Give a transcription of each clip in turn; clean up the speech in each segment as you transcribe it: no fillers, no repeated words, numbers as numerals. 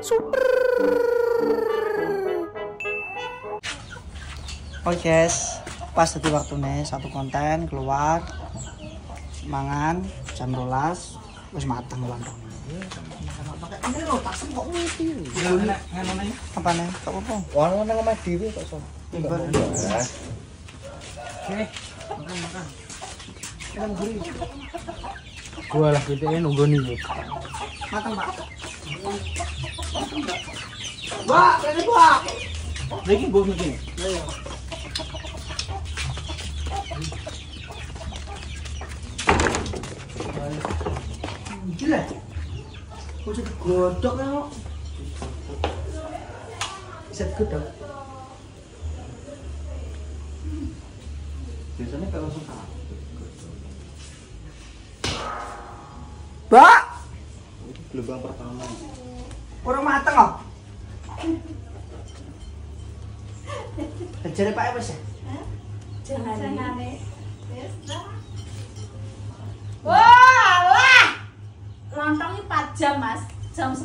Super. Oke guys, pas tadi waktunya satu konten keluar mangan jam 12 wis mateng lontong. Ini lho pasti kok ngerti. Apa nih? Kok apa? Wong nang omah dhewe kok iso. Oke. Makan. Kan gurih. Gua lah kitene nunggu nih. Mateng, Pak. Mbak, ini Pak. Iki gua mesti. Ayo. Gila. Kok jadi godok ya kok? Bisa godok. Biasanya kalau suka. Mbak, Gelombang pertama. kurang mateng kok. Jare Pak wis ya? Jangan. Wah, lah. Lontongnya 4 jam, Mas. Jam 10,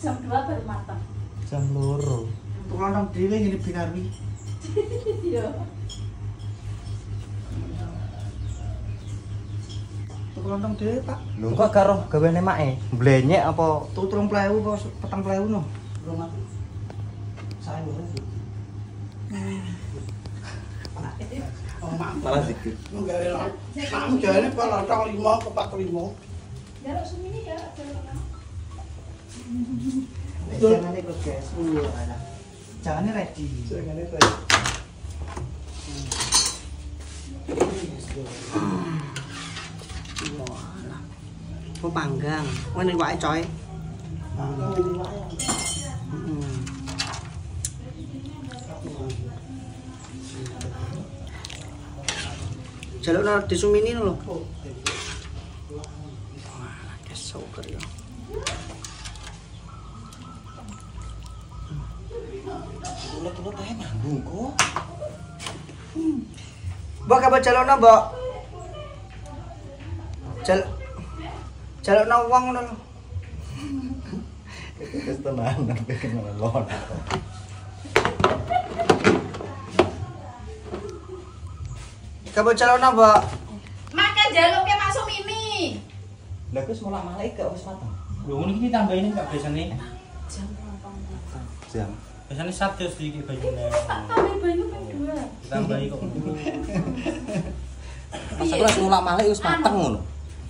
jam 2 baru matang. Jam 2. Untuk lontong dhewe ngene binarwi. Iya. Untuk lontong dhewe, Pak. Lho kok karo gaweane make? Blenyek apa? Tuh 30.000 apa 40.000 no? Rumah. Saya boleh. Malah dikit. Kamu jalannya kalau lontong 5 ke 45. Garuk semini ya, Jangan ikut guys. Ada. Jangan ready. Jangan itu. Mau panggang. Mana wae coy. Jaluk no disumini lho. Wah, kesoker ya. Tulut-tulut ae manggung kok. Mbak kabar jaluk no, Mbak. Jaluk no wong ngono lho. Wis tenanan pengen melon. Kabar jaluk no, Mbak. makan jaluknya masuk mini. Lah wis mulak malih gak wis mateng. Lho ngono iki ditambahin Kak biasane. Jam lontong matang. Jam. Biasane 1 sedikit banyune. Tak tambah banyu ping 2. Ditambahi kok. Pas aku wis mulak malih wis mateng ngono.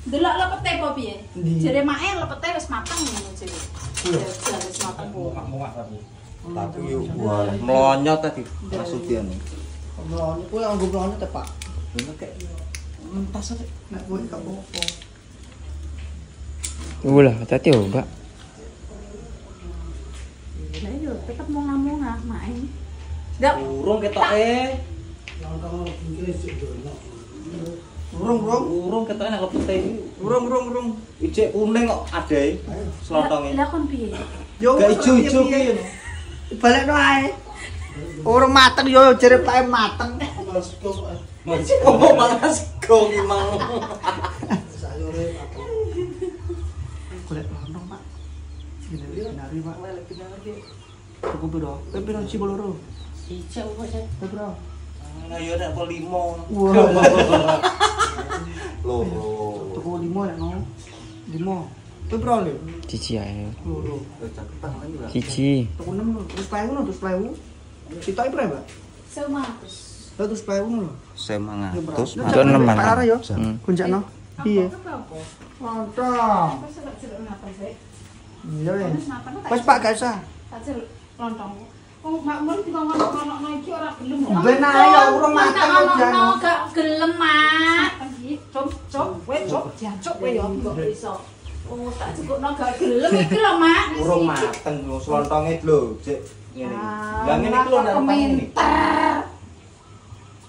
Delok lepete apa piye? Ndi? Jare make lepete wis mateng ngono jare. Ya wis mateng kok. Muak-muak tapi. Tapi yo wah mlonyot tadi masudian. Ngono kuwi anggo ngono te, Pak. Bener kek Mentas aja. Nek kowe gak apa-apa. Ulah, hati-hati oh, Mbak. Lah yo tetep monga-monga make. Ndak urung ketoke. Lontong iki sik dono. Urung ketoke nek lepete iki. Urung. Ijek kuning kok adae slontonge. Lah kon piye? Yo Gak ijo-ijo ki. Balekno ae. Urung mateng yo jare Pak mateng. Mas kok Oh, malah sego ki mang. sayure apa? Golek lontong, Pak. Binari, Pak. Cukup piro? Piro cibo loro? Ijek kok sih. Piro? Lah yo nek 5. Wah. Loro. Tuku 5 nek no. 5. Piro lho? Cici ae. Loro. Cakepan kan juga. Cici. Tuku 6 terus 20 no, terus 20. Sitoke piro, Mbak? 100. Lah terus 20 lho. Semangatus. Itu 6 an. Parah yo. Kunjakno. Iya. Apa? Lontong. Apa selak-selak ngapain sih? Iya ya. Wis makan tak. Wes Pak gak usah. Tak selak lontong. Wong makmur dikongkon-kongkon iki ora gelem. Ben ae ya urung mateng yo jan. Gak gelem, Mak. Cuk, kowe cuk, jancuk kowe ya kok iso. Oh, tak cukupno gak gelem iki lho, Mak. Urung mateng lho slontonge lho, Cek. Ngene. Lah ngene iki lho nang ini.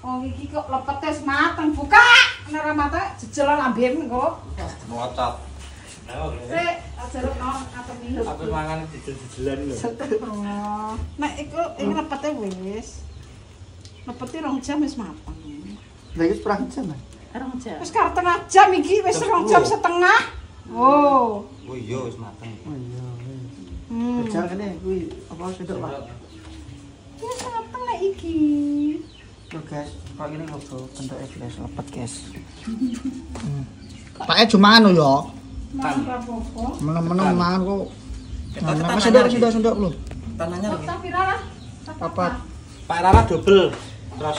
Oh, iki kok lepete wis mateng. Buka. Nek ora mateng jejelan ambien kok. Mlocot. Sik, ajarno atem iki. Aku mangan dijel-jejelan lho. Oh, nek iku iki lepete wis. Lepete 2 jam wis mateng. Lah iki perang jam. 2 jam. Wis karo 1/2 jam iki, wis 2 jam setengah. Oh. Oh iya wis mateng. Oh iya. Hmm. Jajal kene kuwi apa sendok, Pak? Ya mateng lek iki. Tuh guys, kok ini lho bro, bentuknya guys, lepet guys. Paknya cuma anu ya. Mangan apa-apa. Meneng-meneng mangan kok. Mas sendok lho. Tanahnya lagi. Tak viral. Papat. Pak Rara double. Terus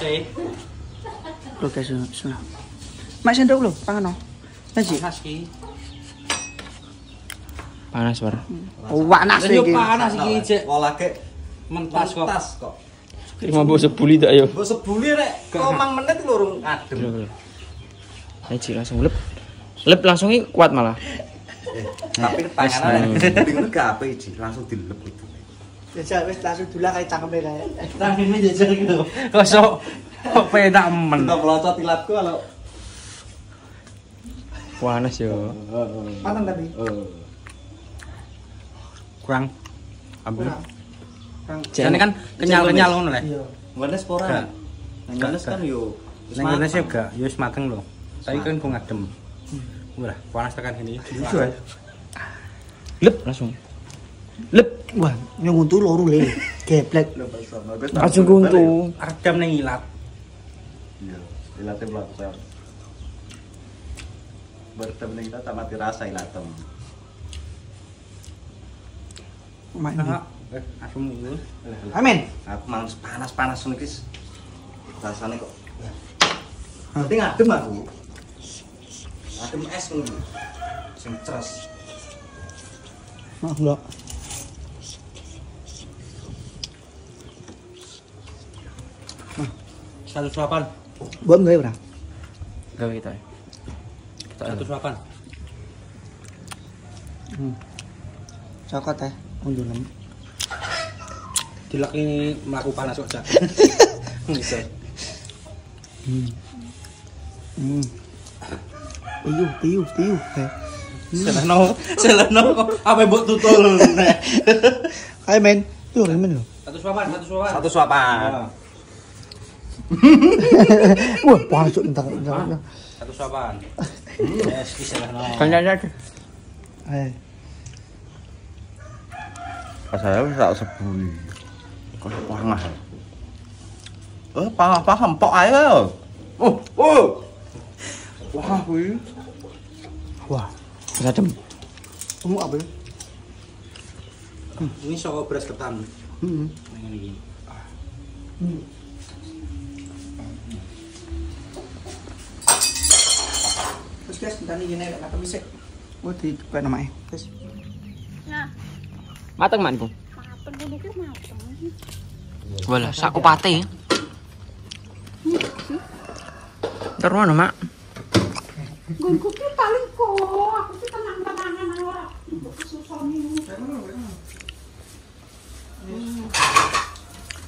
Lho guys, bismillah. Mas sendok lho, pangan no. Nasi. panas ki. Panas, Bar. Panas Yo iki. panas iki, Cek. Olake Mentas kok. tas kok. Cuma bawa sebuli tak yo. Mbok sebuli rek, komang menit lho urung adem. Ayo langsung lep. Lep langsung kuat malah. Tapi panganan dengan gak apa iki, langsung dilep itu. Jajal wis langsung dula kayak cangkeme kae. Tangine jajal gitu. Kosok kok penak men. Enggak pelocot ilatku kalau Panas yo. Panas tapi. Kurang ambil. Jane Jane kan kenyal-kenyal ngono le. Iya. Nggones pora. Nggones kan yo Ning ngene sih gak, ya wis mateng lho. Tapi kan kok ngadem. Wah, panas tekan sini. Lep langsung. Lep. Wah, nyung untu loro le. Geblek. Langsung kuntu. Adem ning ilat. Iya, ilate blocor. Bertemu kita tak mati rasa ilatem. Mak. Asum itu. Amin. Aku mangan panas-panas ngono iki. Rasane kok. Nanti ngadem aku. Adem es ngono. Sing ceres. Enggak. Satu suapan. Buat enggak ya, Bang? Gawe kita. Satu suapan. Cokot teh, undunem. Dileki mlaku panas kok, Cak. Bisa. Tiup. Seleno kok apa mbok tutul nek. Ayo men, tuh men lho. Satu suapan. Satu suapan. Wah, panas entar. Satu suapan. Yes, bisa lah. Kanjanya. Ayo. Pas saya wis tak sebuli. Kok pangah. Paham empok ae. Wah, kuwi. Wah, Adem. kamu apa? Ini saka beras ketan. Heeh. Ngene iki. Terus guys, tadi gini kata misek. Oh, di apa namanya? Guys. Mateng man, Bu. Mateng iki mateng. Walah, sak kupate. Terus mana, Mak? Nggonku ki paling kok aku ki tenang-tenangan ora. Susoni.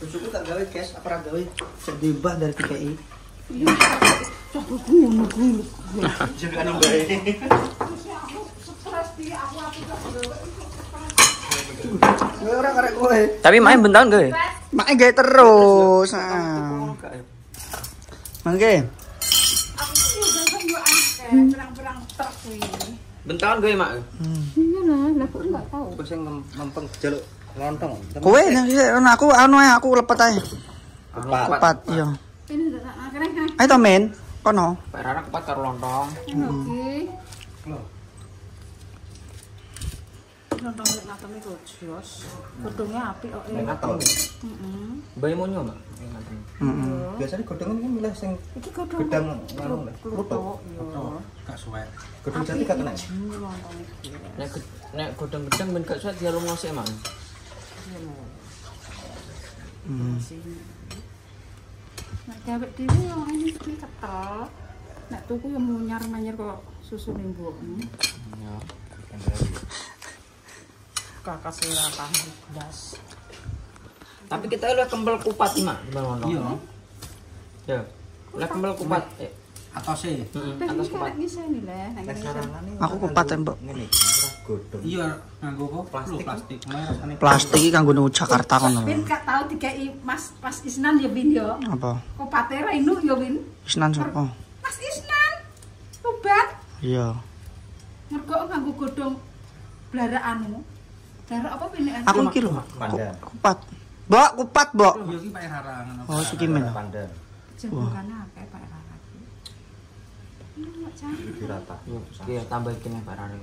Susuku tak gawe guys, apa ra gawe? Sedibah dari PKI. Iya. Cok ngono kuwi. Jangan bae. Stres di aku tak gawe. Kowe ora karek kowe. Tapi main bentan gawe. Make gawe terus. Mangke. Aku ki udah yo akeh perang-perang truk kuwi. Bentan gawe, Mak. Iya lah, aku enggak tahu. Kok sing mempeng jaluk lontong. Kowe aku anu ae aku lepet ae. Kupat, iya. Ini keren-keren. Ayo to men, kono. Pak Rara kupat karo lontong. Oke. Lontong lek ngatem iku jos. Godhongnya apik kok. Ngatem. Heeh. Bae monyo, Mak. Ngatem. Heeh. Biasanya godhongan ini milih sing Iki godhong gedang ngono lho. kluthuk yo. Gak suwe. Godhong jati katene. Lontong iki. Nek godhong-godhong ben gak suwe dialung sik, Mak. Nek gawe dhewe yo ini iki ketel. Nek tuku yo munyar-manyar kok susu ning mbok. Ya. Kakak sing ora tahan blas. Tapi kita udah kempel kupat, Mak, gimana lontong? Iya. Ya. Udah kempel kupat. Atose. Atas kupat. Iki ngene lho, nek Aku kupat tembok. Ngene iki ora godhong. Iya, nganggo apa? Plastik. Malah rasane Plastik iki kanggo nang Jakarta kono. Bin gak tau dikei Mas Isnan ya Bin yo. Apa? Kopate Renu yo Bin. Isnan sapa? Mas Isnan. Tobat. Iya. Mergo nganggo godhong blarakanmu. Daerah apa ini? Aku iki lho. Pandan. Kupat. Mbok, kupat, Mbok. Yo iki Pak Rarang. Oh, Sukimen. Pandan. Jembukannya akeh Pak Rara. Iki rata. Iya, tambahin Pak Rarang.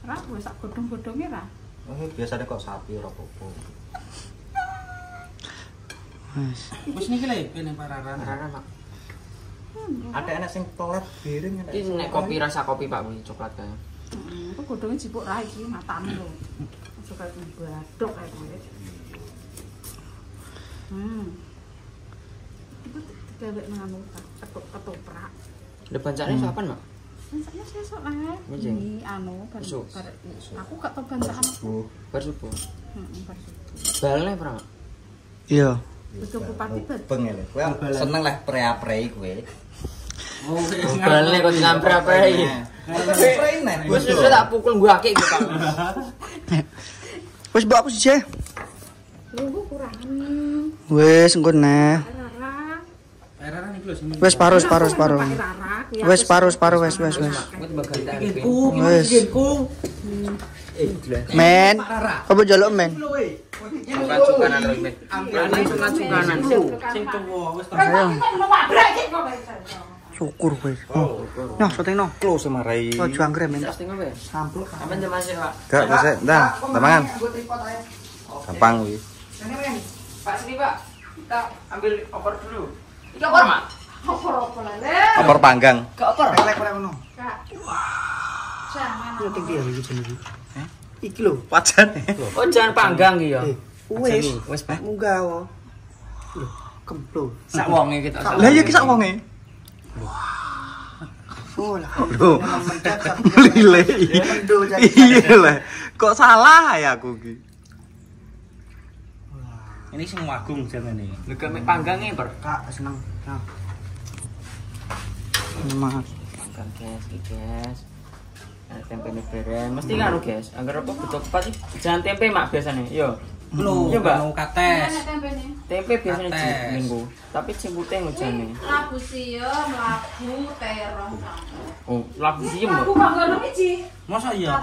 Ra wis sak godhong-godhonge ra. Oh, biasanya kok sapi ora apa-apa. Wes. Wis niki lho kene Pak Rarang. Rarang, Pak. Ada enak sing tolet piring enak. Iki nek kopi rasa kopi Pak kuwi coklat kae. Itu godhonge jipuk ra iki matane lho. Suka badok kae kuwi. Itu digawe nang anu ketoprak. Depan cakne sopan, Mak? Saya sesuk lah. Iya. Ini anu Besok. aku gak tau bancaan aku. Bar subuh. Bar subuh. Balne pernah, Mak? Iya. Betul bupati bet. Beng lho. Kowe seneng lah pre-pre kowe. Oh, Balne kok ngamper apa iki? Pre nek. Wis tak pukul gua akeh iki, Pak. Wes, Mbok aku siji. Lungguh kurang. Wes, engko neh. Rara. Pak Rarang iki lho sing Wes paruh. Wes paruh wes. Kuwi timbang gantian. Wes. Men. Apa njaluk men? Cukanan lho, Mit. Cukanan. sing tuwa wis Ayo. Syukur wes. Nah, syuting no. Close marai. Oh, jangkrik men. Testing apa ya? Sampel. Sampeyan jam masih, Pak. Gak bisa. Dah, temangan. Gampang kuwi. Pak sini, Pak. Kita ambil opor dulu. Iki opor, Mak? Apa le? Opor panggang. Ke opor. Lek ngono. Kak. Jangan. Yo tinggi iki jenenge. Iki lho. Wajan. Oh, jangan panggang iki ya. Wes. Wes, Pak. Munggah wae. Lho, kemplo. Sak wonge kita. Lah ya ki sak wonge. Oh lah. Bro. Lile. Iya lah. Kok salah ya aku ki? ini sing wagung jamane. Lho mek panggange, Per. Kak seneng. Nah. Mas. Panggang, guys. Tempe beren. Mesti kan, guys. Angger apa betul tepat sih? Jangan tempe, Mak, biasanya. Yo. Lho, Iya, Mbak. anu kates. Tempe biasanya Kates. minggu. Tapi cimbute ngujane. Labu sio, labu terong. Oh, labu siem Labu lho. bangga iki. Masa iya?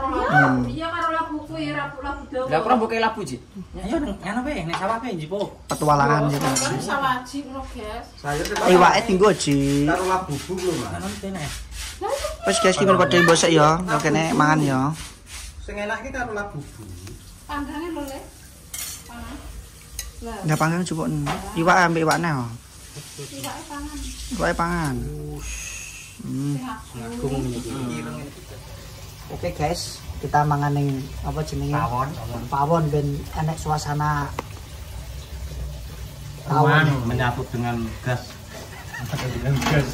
Iya karo labu kuwi, labu dawa. Lah ora mbok labu, Ji. Ayo ngono wae, nek sawah wae njipuk. Petualangan ya. Kan sawaji ngono, guys. Sayur Iwake tinggo ji. karo labu bubuk lho, Mas. Anu kene. Wes guys ki padha mbosek ya. Yo kene mangan ya. Sing enak ki karo labu bubuk. Panggange lho, Le. Panas. Lah, Ya panggang cukup. Iwak ambek iwakne yo. iwake pangan. Iwake pangan. Ngagung iki. Oke guys, kita mangan ning apa jenenge? Pawon ben enek suasana Awan menyatu dengan gas.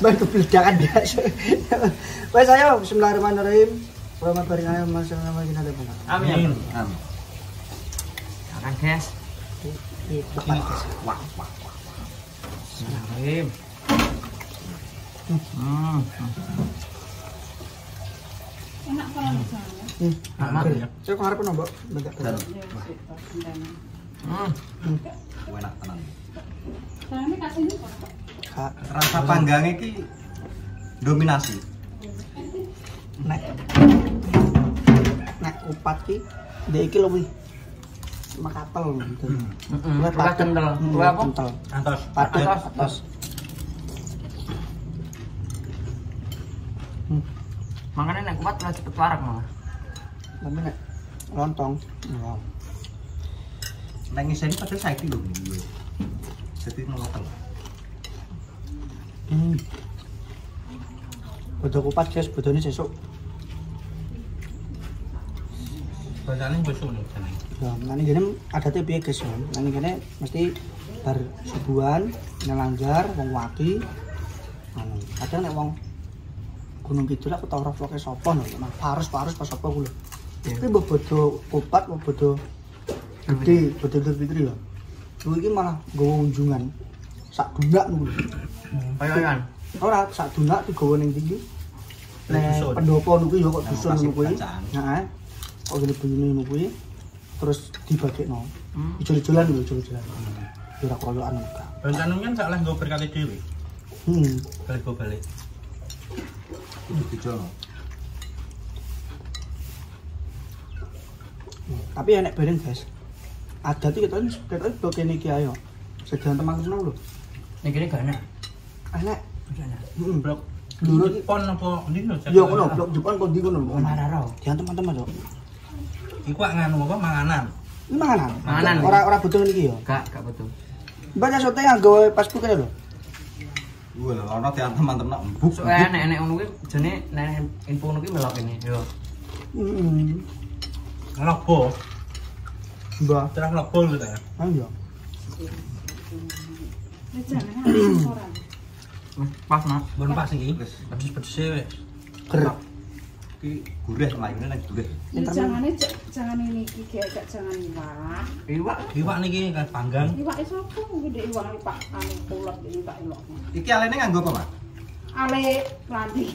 Baik kepledakan guys. Wes ayo bismillahirrahmanirrahim. Bismillahirrahmanirrahim. Amin. Amin. Makan, guys. Wah. Bismillahirrahmanirrahim. Enak kalau misalnya. Aman ya. Saya ngarep no, Mbak. Bentar. Enak tenan. Nah, ini kasih ini kok. Kak, Rasa panggange ki dominasi. nek upat ki ndek iki luwih makatel gitu. Luwih kental. Luwih apa? Kental. Antos. Patus. Makanya nek kuat lah cepet warak malah. Tapi nek lontong. Wow. Nek ngiseni padahal saiki lho iki. Jadi ngeloteng. Bodo kupat guys, bodone sesuk. Bacane besok nih jane. Ya, nang ngene adate piye guys ya? Nang ngene mesti bar subuhan nelanggar wong wati. Anu, kadang nek wong Gunung Kidul aku tau ora vloge sapa lho, nang Parus pas apa ku lho. Tapi mbok bodo kupat, mbok bodo gede, bodo Fitri lho. Kuwi iki malah nggawa unjungan. Sak dunak lho. Kayak Ora sak dunak digawa ning ndi? Nek pendopo niku ya kok dusun niku kuwi. Heeh. Kok ngene buyune niku kuwi. Terus dibagekno. Ijol-ijolan lho, ijol-ijolan. Ora koyokan enggak. Bancane kan sak leh nggo berkali dhewe. Balik. Dijono. Tapi enek bareng, guys. Ada tuh kita blok kene iki ayo. Sejalan teman kenal lho. Ning kene gak enak. Enek. Blok Dulu Jepon apa ndi lho? yo kono blok Jepang kok ndi kono lho. Mararo. Jangan teman-teman yo. Iku nganu apa manganan. Ini manganan. Manganan. Ora betul iki yo. Gak betul. Banyak sote yang gawe Facebook kene lho. Wah, lho ana teman-teman empuk. Soalnya enek ngono kuwi jane nek info ngono kuwi melok ini. Yo. Lobo. Mbah. Terus lobo lho ta. Ayo. Jangan orang. Pas nak. Bon pas iki. Pedes-pedese wis. Ger. Iki gurih layune nang gurih. Jangan ini kayak jangan iwak. Iwak. Niki kan panggang. Iwak itu apa? Gede iwak ini pak anu pulut ini pak ilok. Iki alene nganggo apa, Mas? Ale lanti.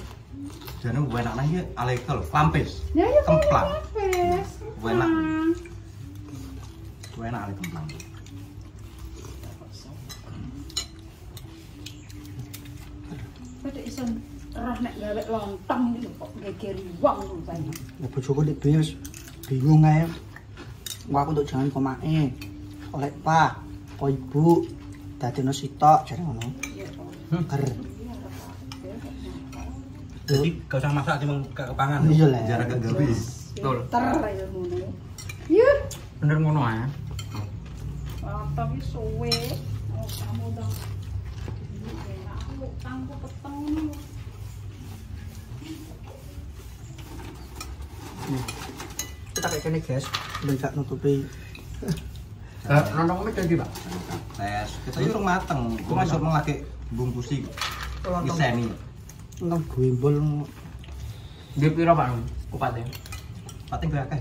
Jane enak nang iki ale itu lho, lampis. Ya ya Kemplang. Pes. Enak. Enak ale kemplang. Pada iso roh nek gawe lontong iki kok gegeri wong rupane. Ya bojoku nek bingung ae. Wah aku untuk jangan komake. Oleh Pak, kok Ibu dadekno sitok jare ngono. Ger. Jadi gak usah masak cuma kepangan. Iya lah. Jarak gak gawe. Betul. Ter ya ngono. Ya, Bener ngono ae. tapi suwe. Oh, kamu dong. Aku tangku peteng. Kita kayak gini guys, udah gak nutupi. Lontong kuwi dadi, Pak. Tes, kita yo urung mateng. Kok masuk lagi bungkusi. Iseni. Nang guembol. Dia piro, Pak? Kupate. Pating berapa?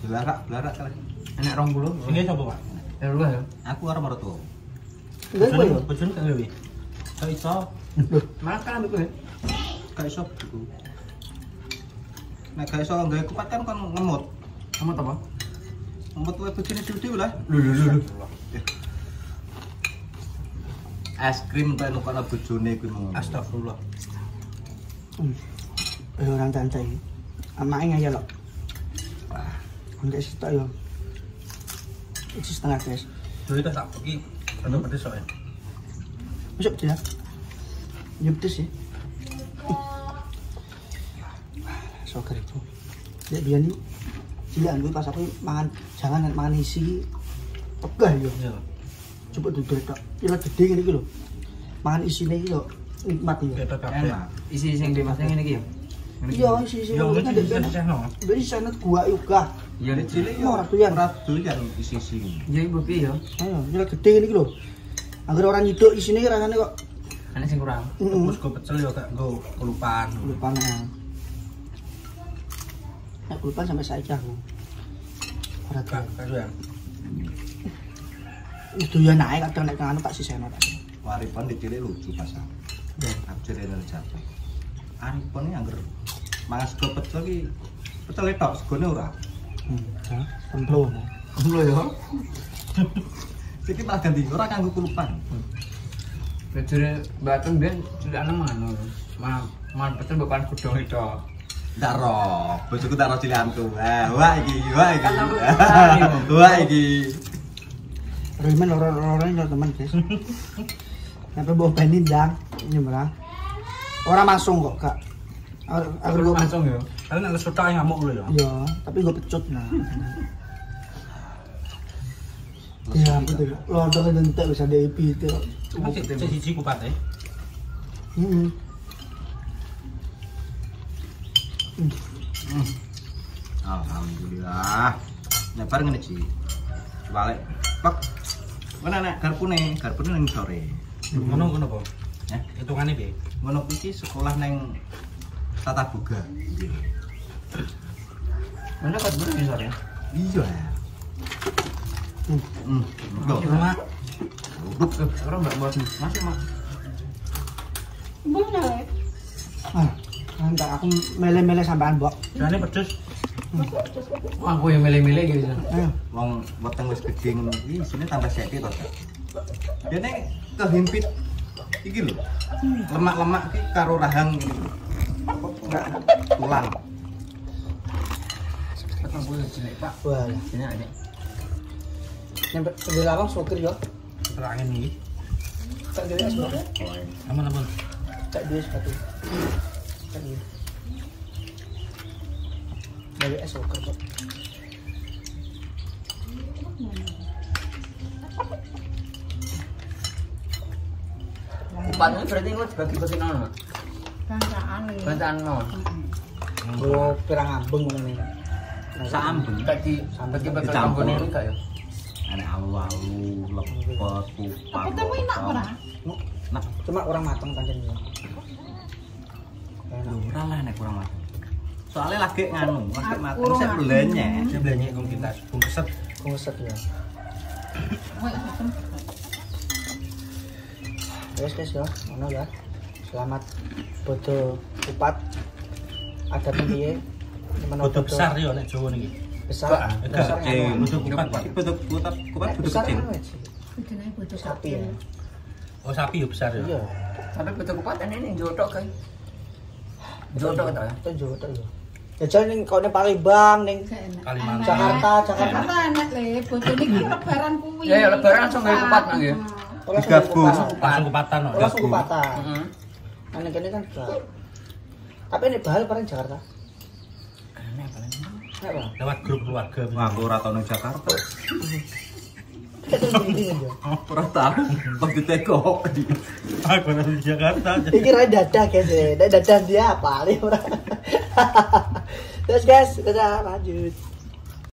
Belarak kali. Enek 20. Ini sapa, Pak? Ya lu ya. Aku arep meroto. Enggak gue ya. Bojone gak gawe. Gak iso. Malah kan ambil gue. Gak iso iku. Nek gak iso gawe kupat kan ngemut. Kamu apa? Ngemut wae bojone dhewe lah. Lho. Es krim ta nek ana bojone kuwi ngono. Astagfirullah. Orang tante ini. Amake aja loh. Wah, Enggak sih tak yo. Itu setengah guys. Dulu itu tak iki rada pedes soalnya. Masuk dia. Ya pedes sih. Soker itu. Lihat dia nih. Cilan gue pas aku mangan jangan mangan isi. Pegah yo. Iya. Coba duduk tok. Ila gede ngene iki lho. Mangan isine iki lho nikmat yo. Kita kabeh. Enak. Isi sing dimasang ngene iki ya. Iya, isi-isi. Yo Ini ada bisa disehno. Beri sana gua juga. Ya nek cilik yo Ora doyan. ora doyan isi-isi. ya ibu piye ya. Ayo, ila gede ngene iki lho. Angger orang nyiduk isine rasane kok Enek sing kurang. Terus gue pecel yo gak nggo kelupaan. lupa nah. Nek lupa sampai saiki aku. Ora Gak tahu. doyan. Itu ya naik kadang nek anu tak siseno tak. Arifan dicilik lucu pasang. Aku cerene jatuh. Arifan iki angger mangan sego pecel iki pecel tok segone ora. Ya, templo. Lho ya. Iki malah ganti ora kanggo kulupan. Bejere Baten ben cilikane mangan. Mangan pecel bukan godhong itu. Ndak roh, bojoku tak roh cilikanku. Wah iki. Wah iki. Remen loro-lorone yo teman, guys. Sampai bawa benin dang, ini berang. Orang masuk kok, Kak. Aku Aku gua langsung ya. Kalian nek sudah ngamuk lho ya. iya, tapi gue pecut nah. Ya, betul. Lontong entek bisa DP itu. Siji kupat e. Heeh. Alhamdulillah. Nyebar ngene Ci. Balik. Pak. Mana nek garpune nang sore. Ngono apa? Ya, Hitungane piye? ngono iki sekolah nang Tata Boga. Mana kat bener sore. Iya. Betul. Rumah Orang mbak buat masih mak. Bener. Ah, enggak aku mele-mele sampean, Mbok. jane pedes. Aku yang milih-milih gitu. Ayo. Wong weteng wis gedhe ngono iki isine tambah seke to. Dene kehimpit iki lho. Lemak-lemak iki karo rahang iki. Enggak tulang. Tekan kuwi jelek, Pak. Wah, Ini aja. nyampe di lawang sokir yo. Terangin iki. Tak dhewe es kok. Aman-aman. Tak dhewe sepatu. Tak dhewe. Dhewe es sokir kok. Kupat ini berarti engko dibagi-bagi nono. Bangsaan iki. Bantaan nono. Oh, pirang ambeng ngene. Saambung. Kayak di bagi-bagi Dicampur. kampung ini enggak ya? Ana alu-alu, lepet, kupat. Apa temu enak ora? Nah, Cuma orang matang pancen yo. Enak. ora lah nek kurang mateng. Soalnya lagi nganu, lagi mateng kurang saya belanya. Dia belanja kong kita bungkeset. Kungeset ya. Woi, asem. Wes ya, ngono ya. Selamat bodo kupat. Ada piye? Bodo besar yo nek Jawa niki. Besar. Enggak, nganu. bodo kupat. Kupat kupat Nek kudu besar kecil. kan wes. Kudune bojo Sapi ya. Oh sapi yo besar yo. Iya. Tapi betul kupatan ini jodoh kan. Jodoh ta ya? Itu juga tuh. Jajan ning kene Palembang ning Kalimantan. Jakarta. Jakarta enak le, bojone iki lebaran kuwi. Ya, ya, lebaran langsung gawe kupat nang ya. Digabung. Langsung kupatan no. Langsung kupatan. Heeh. Nang kene kan enggak. Tapi ini bahal paling Jakarta. Aneh paling. Nek Bang. Lewat grup keluarga. Wah, aku ora tau nang Jakarta. Ketemu ini yo. Ora tahu, pas ditekok. Aku nang Jakarta. Iki ra dadah guys. Dadah dia apa nih ora. Terus guys, kita lanjut.